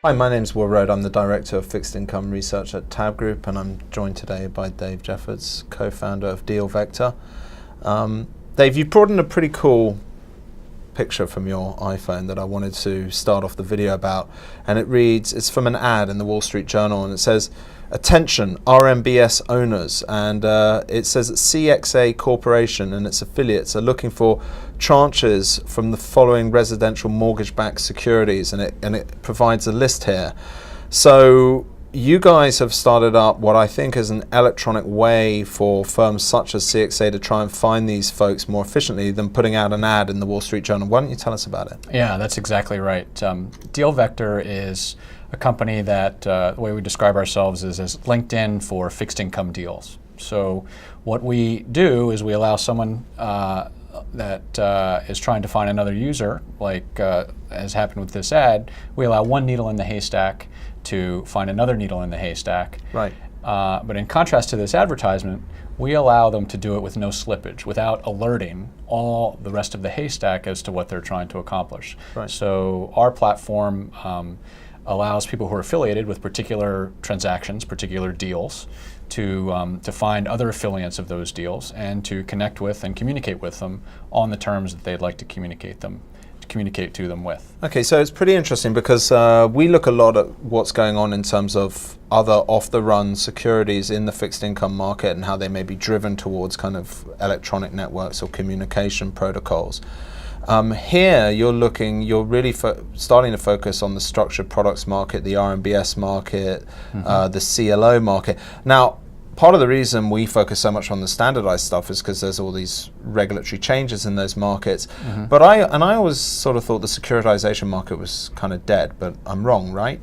Hi, my name's Will Road. I'm the Director of Fixed Income Research at Tab Group, and I'm joined today by Dave Jeffords, co-founder of DealVector. Dave, you brought in a pretty cool picture from your iPhone that I wanted to start off the video about, and it reads, it's from an ad in the Wall Street Journal, and it says, "Attention RMBS owners," and it says that CXA Corporation and its affiliates are looking for tranches from the following residential mortgage-backed securities, and it provides a list here. So you guys have started up what I think is an electronic way for firms such as CXA to try and find these folks more efficiently than putting out an ad in the Wall Street Journal. Why don't you tell us about it? Yeah, that's exactly right. DealVector is a company that the way we describe ourselves is as LinkedIn for fixed income deals. So what we do is we allow someone that is trying to find another user, like as happened with this ad, we allow one needle in the haystack to find another needle in the haystack. Right. But in contrast to this advertisement, we allow them to do it with no slippage, without alerting all the rest of the haystack as to what they're trying to accomplish. Right. So our platform allows people who are affiliated with particular transactions, particular deals, to find other affiliates of those deals and to connect with and communicate with them on the terms that they'd like to communicate to them with. Okay, so it's pretty interesting because we look a lot at what's going on in terms of other off-the-run securities in the fixed income market and how they may be driven towards kind of electronic networks or communication protocols. Here you're really starting to focus on the structured products market, the RMBS market, the CLO market. Now, part of the reason we focus so much on the standardized stuff is because there's all these regulatory changes in those markets. But I always sort of thought the securitization market was kind of dead, but I'm wrong, right?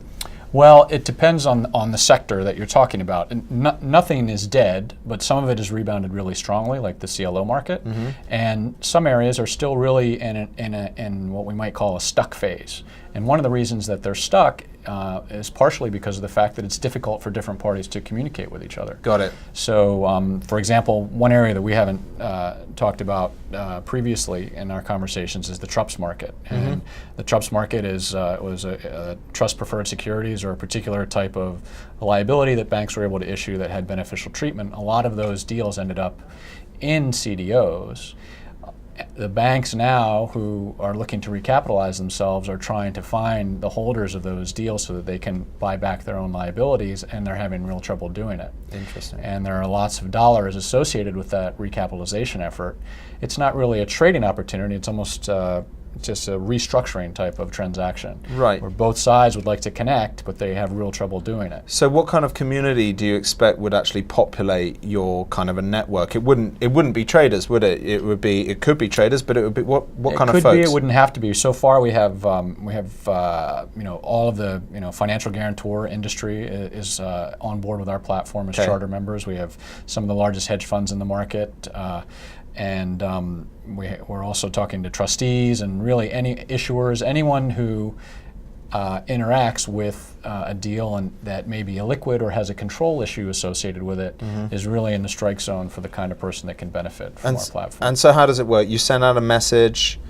Well, it depends on the sector that you're talking about. And nothing is dead, but some of it has rebounded really strongly, like the CLO market. And some areas are still really in what we might call a stuck phase. And one of the reasons that they're stuck is partially because of the fact that it's difficult for different parties to communicate with each other. Got it. So, for example, one area that we haven't talked about previously in our conversations is the TRUPS market. And the TRUPS market was a trust preferred securities or a particular type of liability that banks were able to issue that had beneficial treatment. A lot of those deals ended up in CDOs. The banks now who are looking to recapitalize themselves are trying to find the holders of those deals so that they can buy back their own liabilities, and they're having real trouble doing it. Interesting. And there are lots of dollars associated with that recapitalization effort. It's not really a trading opportunity, it's almost just a restructuring type of transaction. Right. Where both sides would like to connect, but they have real trouble doing it. So what kind of community do you expect would actually populate your kind of a network? It wouldn't be traders, would it? It could be traders, but it would be what kind of folks? It could be, it wouldn't have to be. So far we have all of the financial guarantor industry is on board with our platform as charter members. We have some of the largest hedge funds in the market. And we're also talking to trustees and really any issuers, anyone who interacts with a deal and that may be illiquid or has a control issue associated with it is really in the strike zone for the kind of person that can benefit from our platform. And so how does it work? You send out a message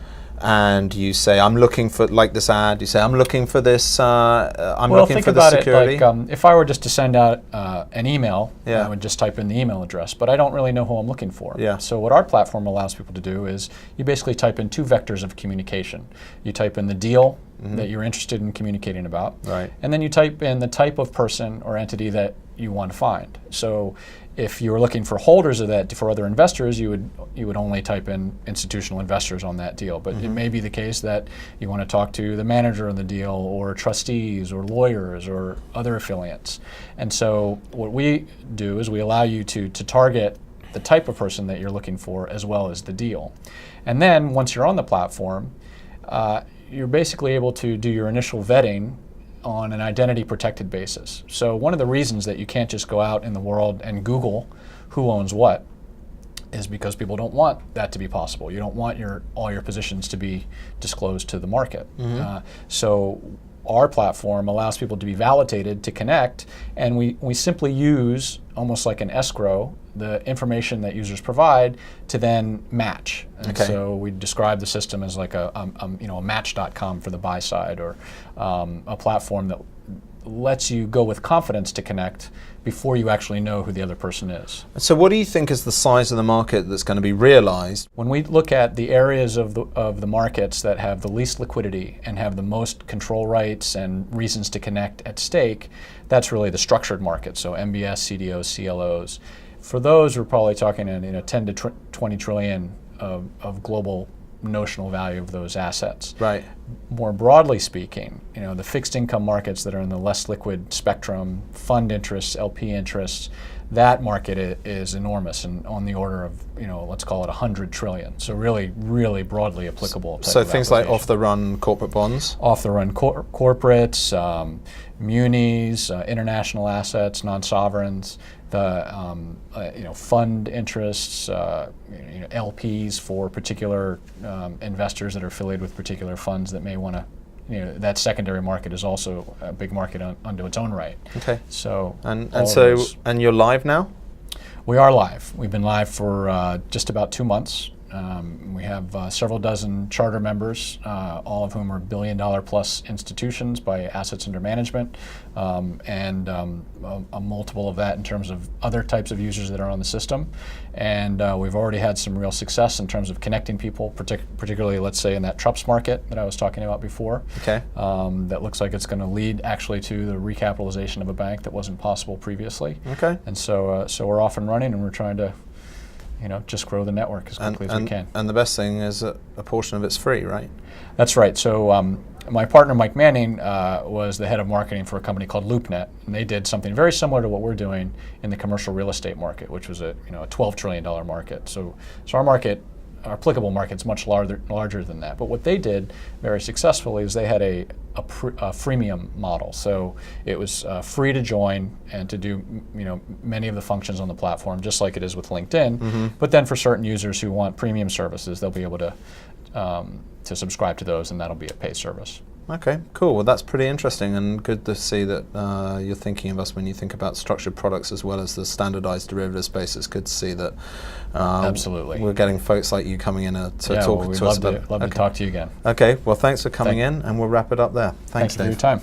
and you say, I'm looking for, like this ad, you say, I'm looking for this, I'm looking for this security. It like if I were just to send out an email, I would just type in the email address, but I don't really know who I'm looking for. So what our platform allows people to do is you basically type in two vectors of communication. You type in the deal that you're interested in communicating about, and then you type in the type of person or entity that you want to find. So if you were looking for holders of that for other investors, you would only type in institutional investors on that deal. But it may be the case that you want to talk to the manager of the deal or trustees or lawyers or other affiliates. And so what we do is we allow you to target the type of person that you're looking for as well as the deal. And then once you're on the platform, you're basically able to do your initial vetting on an identity protected basis. So one of the reasons that you can't just go out in the world and Google who owns what is because people don't want that to be possible. You don't want all your positions to be disclosed to the market. So our platform allows people to be validated to connect, and we simply use almost like an escrow the information that users provide to then match. And so we describe the system as like a Match.com for the buy side, or a platform that lets you go with confidence to connect before you actually know who the other person is. So what do you think is the size of the market that's going to be realized? When we look at the areas of the markets that have the least liquidity and have the most control rights and reasons to connect at stake, that's really the structured market, so MBS, CDOs, CLOs. For those, we're probably talking 10 to 20 trillion of global notional value of those assets. Right. More broadly speaking, the fixed income markets that are in the less liquid spectrum, fund interests, LP interests, that market is enormous and on the order of, let's call it 100 trillion. So really, really broadly applicable. So things like off-the-run corporate bonds? Off-the-run corporates, munis, international assets, non-sovereigns, the fund interests, LPs for particular investors that are affiliated with particular funds that may want to. That secondary market is also a big market unto its own right. Okay. So and you're live now? We are live. We've been live for just about 2 months. We have several dozen charter members, all of whom are billion-dollar-plus institutions by assets under management, and a multiple of that in terms of other types of users that are on the system. And we've already had some real success in terms of connecting people, particularly, let's say, in that TRUPS market that I was talking about before. Okay. That looks like it's going to lead actually to the recapitalization of a bank that wasn't possible previously. Okay. And so we're off and running, and we're trying to just grow the network as quickly as we can. And the best thing is that a portion of it's free, right? That's right. So my partner, Mike Manning, was the head of marketing for a company called LoopNet, and they did something very similar to what we're doing in the commercial real estate market, which was a $12 trillion market. So our market, our applicable market, is much larger than that. But what they did very successfully is they had a freemium model. So it was free to join and to do many of the functions on the platform, just like it is with LinkedIn. Mm-hmm. But then for certain users who want premium services, they'll be able to subscribe to those, and that'll be a paid service. Okay, cool. Well, that's pretty interesting, and good to see that you're thinking of us when you think about structured products as well as the standardized derivative space. It's good to see that absolutely we're getting folks like you coming in to talk to us about it. Love to talk to you again. Okay, well, thanks for coming in, and we'll wrap it up there. Thanks, Dave. For your time.